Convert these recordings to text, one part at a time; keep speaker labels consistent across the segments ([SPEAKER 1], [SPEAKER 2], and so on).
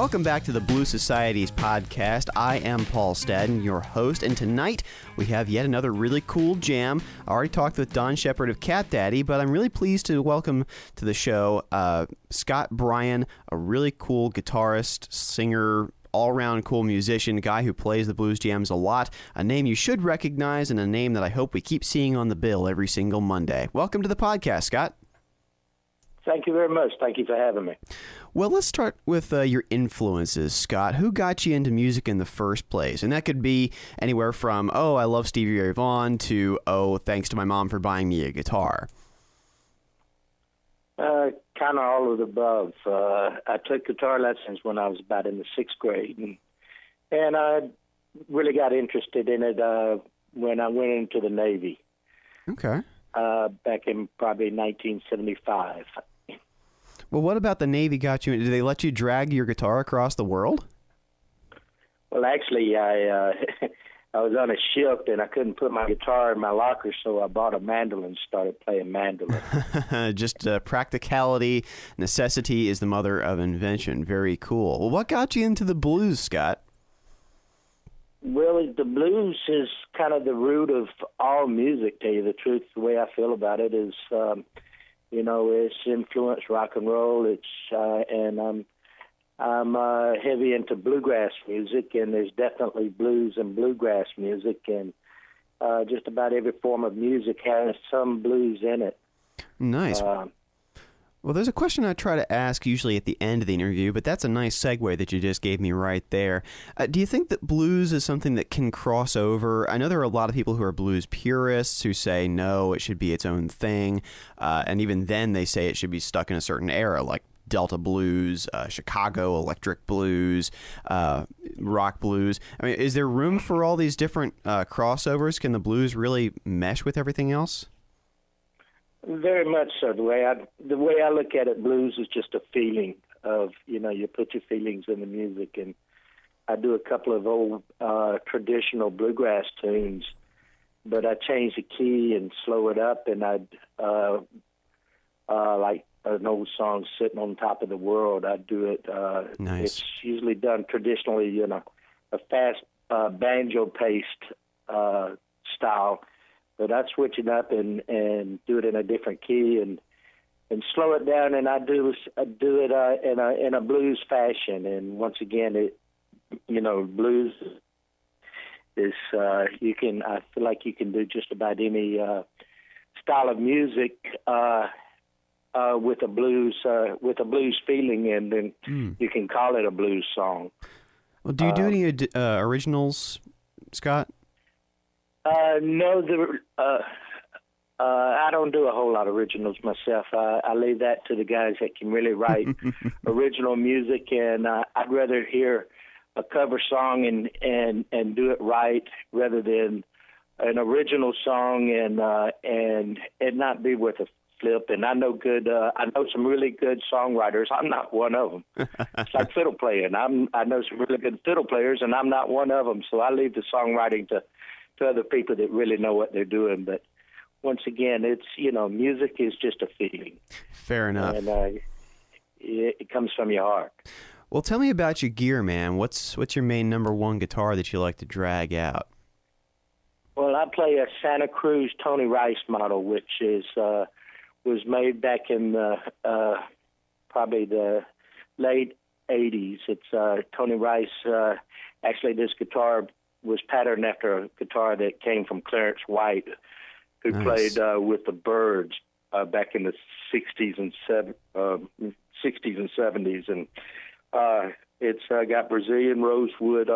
[SPEAKER 1] Welcome back to the Blues Society's podcast. I am Paul Stadden, your host, and tonight we have yet another really cool jam. I already talked with Don Shepard of Cat Daddy, but I'm really pleased to welcome to the show Scott Bryan, a really cool guitarist, singer, all-around cool musician, guy who plays the blues jams a lot, a name you should recognize, and a name that I hope we keep seeing on the bill every single Monday. Welcome to the podcast, Scott.
[SPEAKER 2] Thank you very much. Thank you for having me.
[SPEAKER 1] Well, let's start with your influences, Scott. Who got you into music in the first place? And that could be anywhere from, oh, I love Stevie Ray Vaughan, to, oh, thanks to my mom for buying me a guitar.
[SPEAKER 2] Kind of all of the above. I took guitar lessons when I was about in the sixth grade, and I really got interested in it when I went into the Navy.
[SPEAKER 1] Okay.
[SPEAKER 2] Back in probably 1975.
[SPEAKER 1] Well, what about the Navy got you? Did they let you drag your guitar across the world?
[SPEAKER 2] Well, actually, I was on a ship and I couldn't put my guitar in my locker, so I bought a mandolin and started playing mandolin.
[SPEAKER 1] Just practicality, necessity is the mother of invention. Very cool. Well, what got you into the blues, Scott?
[SPEAKER 2] Well, the blues is kind of the root of all music, to tell you the truth. The way I feel about it is, it's influenced rock and roll. And I'm heavy into bluegrass music, and there's definitely blues and bluegrass music, and just about every form of music has some blues in it.
[SPEAKER 1] Nice. Well, there's a question I try to ask usually at the end of the interview, but that's a nice segue that you just gave me right there. Do you think that blues is something that can cross over? I know there are a lot of people who are blues purists who say, no, it should be its own thing. And even then they say it should be stuck in a certain era, like Delta blues, Chicago electric blues, rock blues. I mean, is there room for all these different crossovers? Can the blues really mesh with everything else?
[SPEAKER 2] Very much so. The way I look at it, blues is just a feeling of, you put your feelings in the music. And I do a couple of old traditional bluegrass tunes, but I change the key and slow it up, and I'd like an old song, Sitting on Top of the World. I'd do it.
[SPEAKER 1] Nice.
[SPEAKER 2] It's usually done traditionally, a fast banjo-paced style. But I switch it up and do it in a different key and slow it down, and I do it in a blues fashion. And once again, blues is I feel like you can do just about any style of music with a blues feeling, and then you can call it a blues song.
[SPEAKER 1] Well, do you do any originals, Scott?
[SPEAKER 2] No, I don't do a whole lot of originals myself. I leave that to the guys that can really write original music, and I'd rather hear a cover song and do it right rather than an original song and it not be worth a flip. And I know some really good songwriters. I'm not one of them. It's like fiddle playing. I know some really good fiddle players, and I'm not one of them. So I leave the songwriting to other people that really know what they're doing. But once again, it's, music is just a feeling.
[SPEAKER 1] Fair enough.
[SPEAKER 2] And it comes from your heart.
[SPEAKER 1] Well, tell me about your gear, man. What's your main number one guitar that you like to drag out?
[SPEAKER 2] Well, I play a Santa Cruz Tony Rice model, which was made back in probably the late 80s. It's Tony Rice. Actually, this guitar was patterned after a guitar that came from Clarence White, who
[SPEAKER 1] Nice.
[SPEAKER 2] played with the Byrds back in the 60s and 70s, and it's got Brazilian rosewood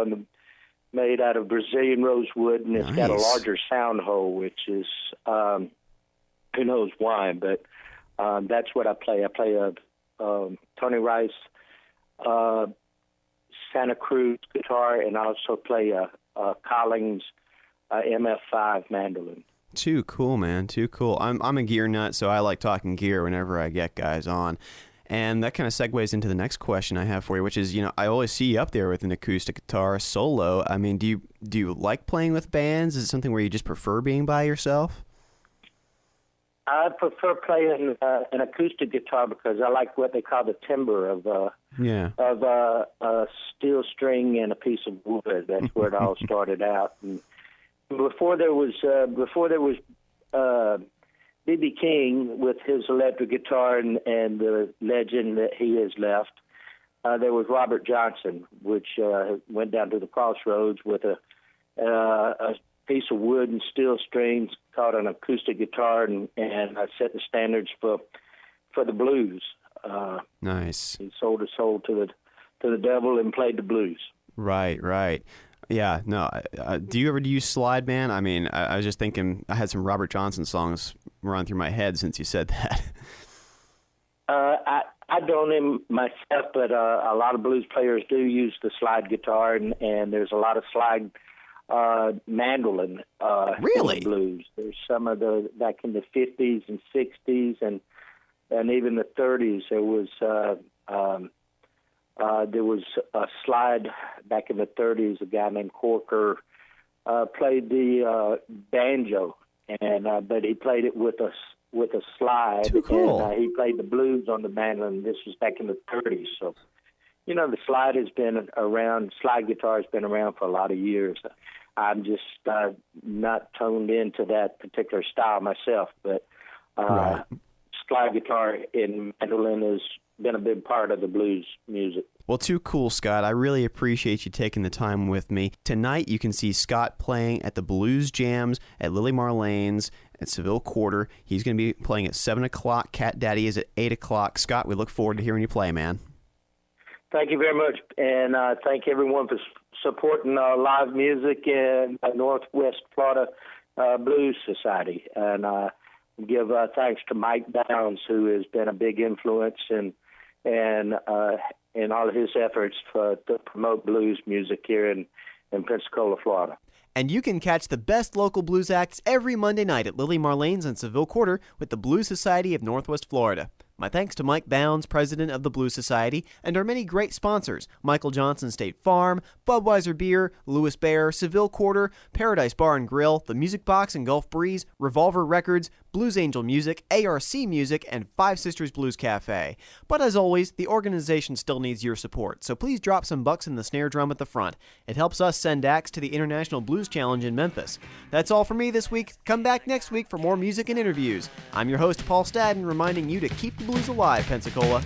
[SPEAKER 2] made out of Brazilian rosewood, and it's got a larger sound hole, which is who knows why, but that's what I play. I play a Tony Rice Santa Cruz guitar, and I also play a Collins MF5 mandolin.
[SPEAKER 1] Too cool, man. Too cool. I'm a gear nut, so I like talking gear whenever I get guys on. And that kind of segues into the next question I have for you, which is, I always see you up there with an acoustic guitar solo. I mean, do you like playing with bands? Is it something where you just prefer being by yourself?
[SPEAKER 2] I prefer playing an acoustic guitar because I like what they call the timbre of a steel string and a piece of wood. That's where it all started out. And before there was B.B. King with his electric guitar and the legend that he has left, there was Robert Johnson, which went down to the crossroads with a piece of wood and steel strings called an acoustic guitar, and set the standards for the blues.
[SPEAKER 1] Nice.
[SPEAKER 2] He sold his soul to the devil and played the blues.
[SPEAKER 1] Right. Yeah, no. Do you ever use slide, man? I mean, I was just thinking, I had some Robert Johnson songs run through my head since you said that.
[SPEAKER 2] I don't in myself, but a lot of blues players do use the slide guitar, and there's a lot of slide mandolin
[SPEAKER 1] really?
[SPEAKER 2] in the blues. There's some of the back in the 50s and 60s and even the 30s. There was a slide back in the 30s. A guy named Corker played the banjo, but he played it with a slide.
[SPEAKER 1] Too cool.
[SPEAKER 2] And he played the blues on the mandolin. This was back in the 30s. So, the slide has been around. Slide guitar has been around for a lot of years. I'm just not toned into that particular style myself, but
[SPEAKER 1] right.
[SPEAKER 2] Slide guitar and mandolin has been a big part of the blues music.
[SPEAKER 1] Well, too cool, Scott. I really appreciate you taking the time with me. Tonight, you can see Scott playing at the Blues Jams at Lily Marlene's at Seville Quarter. He's going to be playing at 7 o'clock. Cat Daddy is at 8 o'clock. Scott, we look forward to hearing you play, man.
[SPEAKER 2] Thank you very much, and thank everyone for supporting live music in Northwest Florida Blues Society. And give thanks to Mike Downs, who has been a big influence in all of his efforts to promote blues music here in Pensacola, Florida.
[SPEAKER 1] And you can catch the best local blues acts every Monday night at Lily Marlene's on Seville Quarter with the Blues Society of Northwest Florida. My thanks to Mike Bounds, president of the Blues Society, and our many great sponsors, Michael Johnson State Farm, Budweiser Beer, Louis Bear, Seville Quarter, Paradise Bar and Grill, The Music Box and Gulf Breeze, Revolver Records, Blues Angel Music, ARC Music, and Five Sisters Blues Cafe. But as always, the organization still needs your support, so please drop some bucks in the snare drum at the front. It helps us send acts to the International Blues Challenge in Memphis. That's all for me this week. Come back next week for more music and interviews. I'm your host, Paul Stadden, reminding you to keep the blues alive, Pensacola.